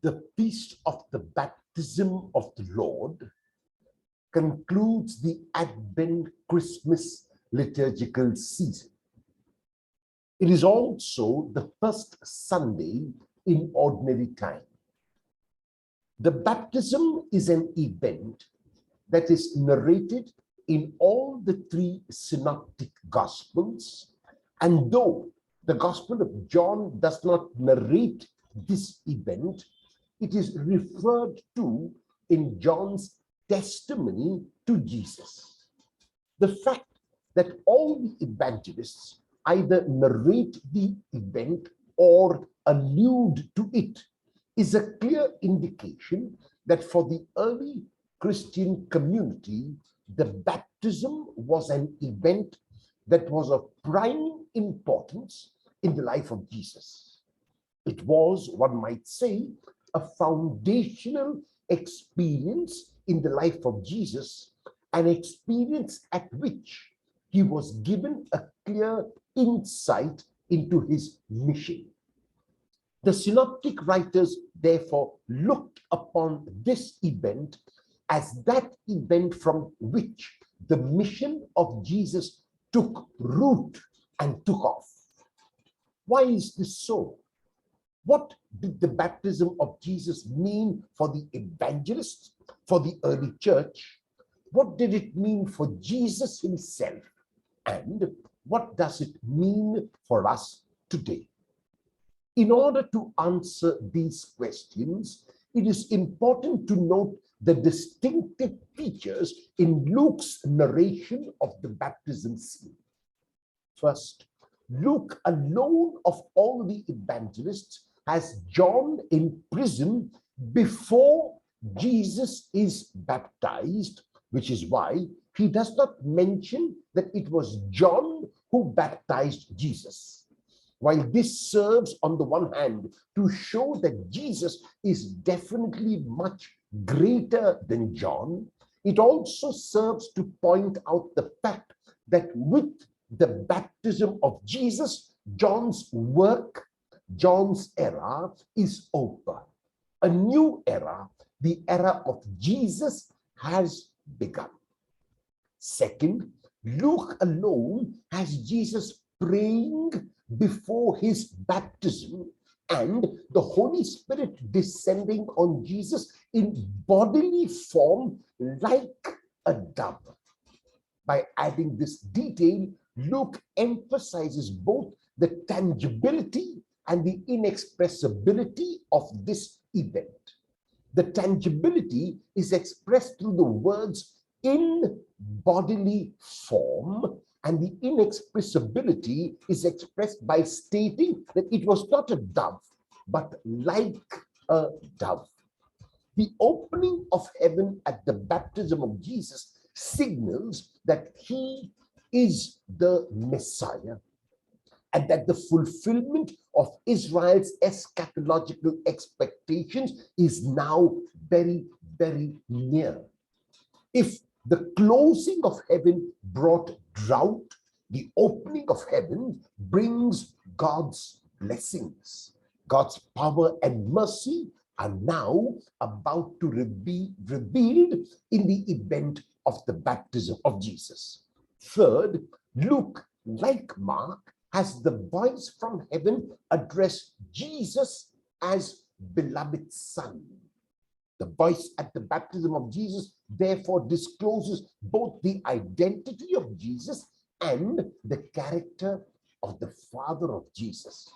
The feast of the baptism of the Lord concludes the Advent Christmas liturgical season. It is also the first Sunday in ordinary time. The baptism is an event that is narrated in all the three synoptic gospels, and though the Gospel of John does not narrate this event, it is referred to in John's testimony to Jesus. The fact that all the evangelists either narrate the event or allude to it is a clear indication that for the early Christian community, the baptism was an event that was of prime importance in the life of Jesus. It was, one might say, a foundational experience in the life of Jesus, an experience at which he was given a clear insight into his mission. The synoptic writers therefore looked upon this event as that event from which the mission of Jesus took root and took off. Why is this so? What did the baptism of Jesus mean for the evangelists, for the early church? What did it mean for Jesus himself? And what does it mean for us today? In order to answer these questions, it is important to note the distinctive features in Luke's narration of the baptism scene. First, Luke alone of all the evangelists has John in prison before Jesus is baptized, which is why he does not mention that it was John who baptized Jesus. While this serves on the one hand to show that Jesus is definitely much greater than John, it also serves to point out the fact that with the baptism of Jesus, John's work, John's era is over. A new era, the era of Jesus, has begun. Second, Luke alone has Jesus praying before his baptism and the Holy Spirit descending on Jesus in bodily form like a dove. By adding this detail, Luke emphasizes both the tangibility and the inexpressibility of this event. The tangibility is expressed through the words in bodily form, and the inexpressibility is expressed by stating that it was not a dove, but like a dove. The opening of heaven at the baptism of Jesus signals that he is the Messiah, and that the fulfillment of Israel's eschatological expectations is now very, very near. If the closing of heaven brought drought, the opening of heaven brings God's blessings. God's power and mercy are now about to be revealed in the event of the baptism of Jesus. Third, Luke, like Mark, has the voice from heaven address Jesus as beloved Son. The voice at the baptism of Jesus therefore discloses both the identity of Jesus and the character of the Father of Jesus.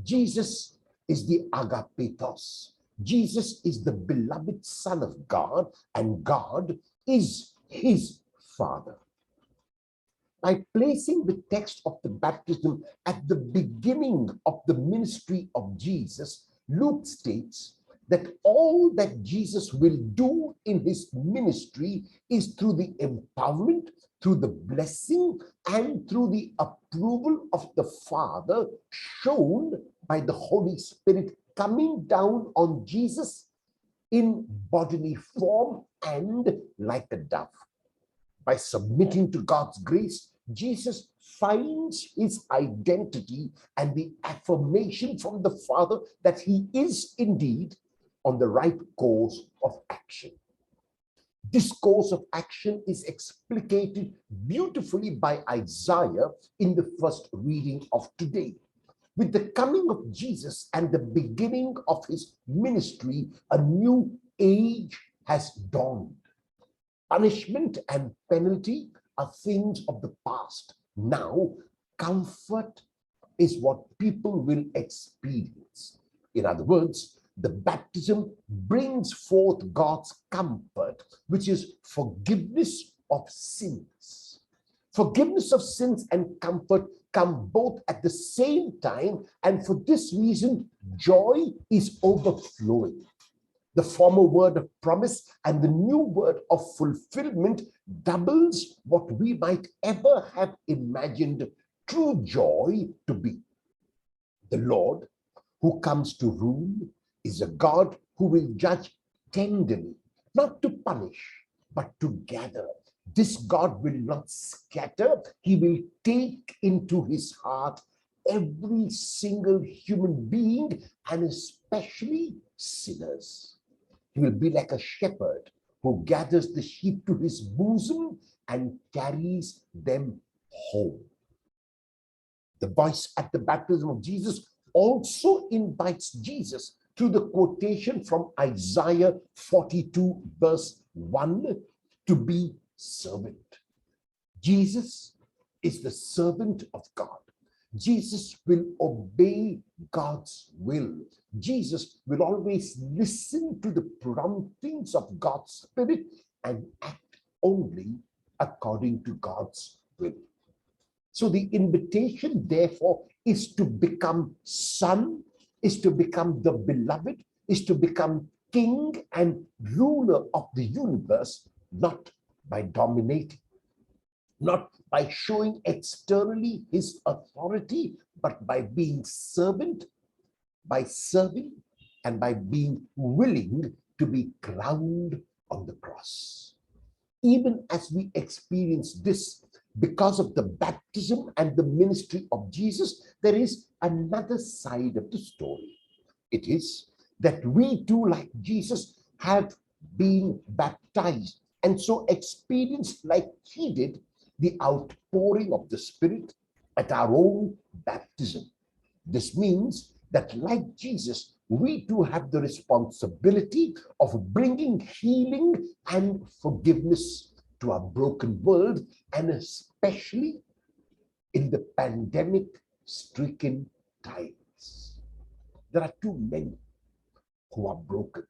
Jesus is the agapetos. Jesus is the beloved Son of God, and God is his Father. By placing the text of the baptism at the beginning of the ministry of Jesus, Luke states that all that Jesus will do in his ministry is through the empowerment, through the blessing, and through the approval of the Father shown by the Holy Spirit coming down on Jesus in bodily form and like a dove. By submitting to God's grace, Jesus finds his identity and the affirmation from the Father that he is indeed on the right course of action. This course of action is explicated beautifully by Isaiah in the first reading of today. With the coming of Jesus and the beginning of his ministry, a new age has dawned. Punishment and penalty are things of the past. Now, comfort is what people will experience. In other words, the baptism brings forth God's comfort, which is forgiveness of sins. Forgiveness of sins and comfort come both at the same time, and for this reason, joy is overflowing. The former word of promise and the new word of fulfillment doubles what we might ever have imagined true joy to be. The Lord who comes to rule is a God who will judge tenderly, not to punish, but to gather. This God will not scatter. He will take into his heart every single human being, and especially sinners. He will be like a shepherd who gathers the sheep to his bosom and carries them home. The voice at the baptism of Jesus also invites Jesus through the quotation from Isaiah 42 verse 1 to be servant. Jesus is the servant of God. Jesus will obey God's will. Jesus will always listen to the promptings of God's Spirit and act only according to God's will. So the invitation, therefore, is to become son, is to become the beloved, is to become king and ruler of the universe, not by dominating, not by showing externally his authority, but by being servant, by serving, and by being willing to be crowned on the cross. Even as we experience this, because of the baptism and the ministry of Jesus, there is another side of the story. It is that we too, like Jesus, have been baptized and so experienced, like he did, the outpouring of the Spirit at our own baptism. This means that, like Jesus, we too have the responsibility of bringing healing and forgiveness to our broken world, and especially in the pandemic-stricken times. There are too many who are broken.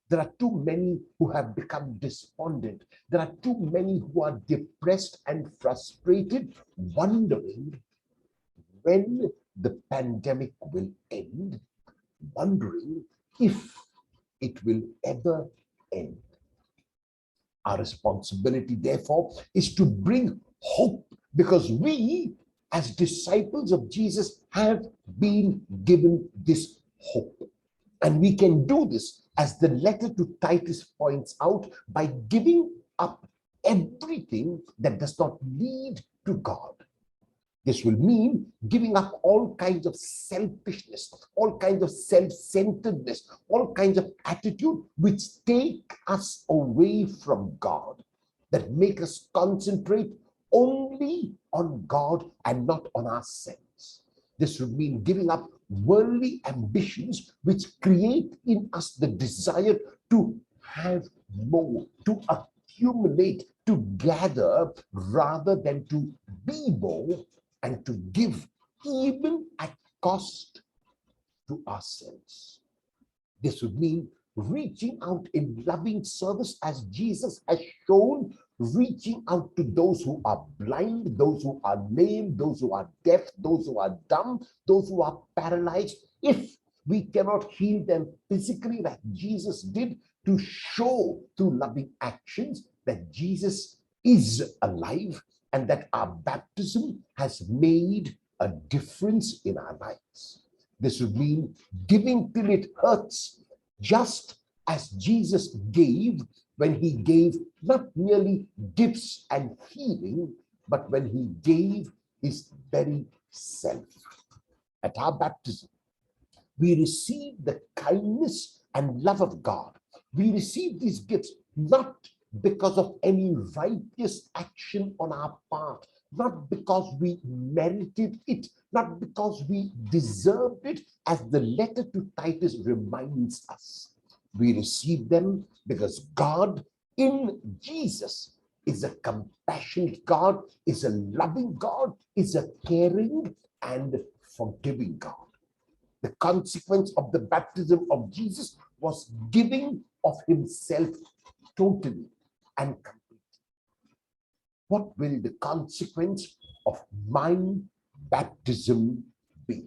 There are too many who have become despondent. There are too many who are depressed and frustrated, wondering when the pandemic will end, wondering if it will ever end. Our responsibility, therefore, is to bring hope, because we, as disciples of Jesus, have been given this hope. And we can do this, as the letter to Titus points out, by giving up everything that does not lead to God. This will mean giving up all kinds of selfishness, all kinds of self-centeredness, all kinds of attitude which take us away from God, that make us concentrate only on God and not on ourselves. This would mean giving up worldly ambitions which create in us the desire to have more, to accumulate, to gather, rather than to be more and to give, even at cost to ourselves. This would mean reaching out in loving service, as Jesus has shown, reaching out to those who are blind, those who are lame, those who are deaf, those who are dumb, those who are paralyzed. If we cannot heal them physically like Jesus did, to show through loving actions that Jesus is alive and that our baptism has made a difference in our lives. This would mean giving till it hurts, just as Jesus gave when he gave not merely gifts and healing, but when he gave his very self. At our baptism, we receive the kindness and love of God. We receive these gifts not because of any righteous action on our part, not because we merited it, not because we deserved it, as the letter to Titus reminds us. We receive them because God in Jesus is a compassionate God, is a loving God, is a caring and forgiving God. The consequence of the baptism of Jesus was giving of himself totally and completely. What will the consequence of my baptism be?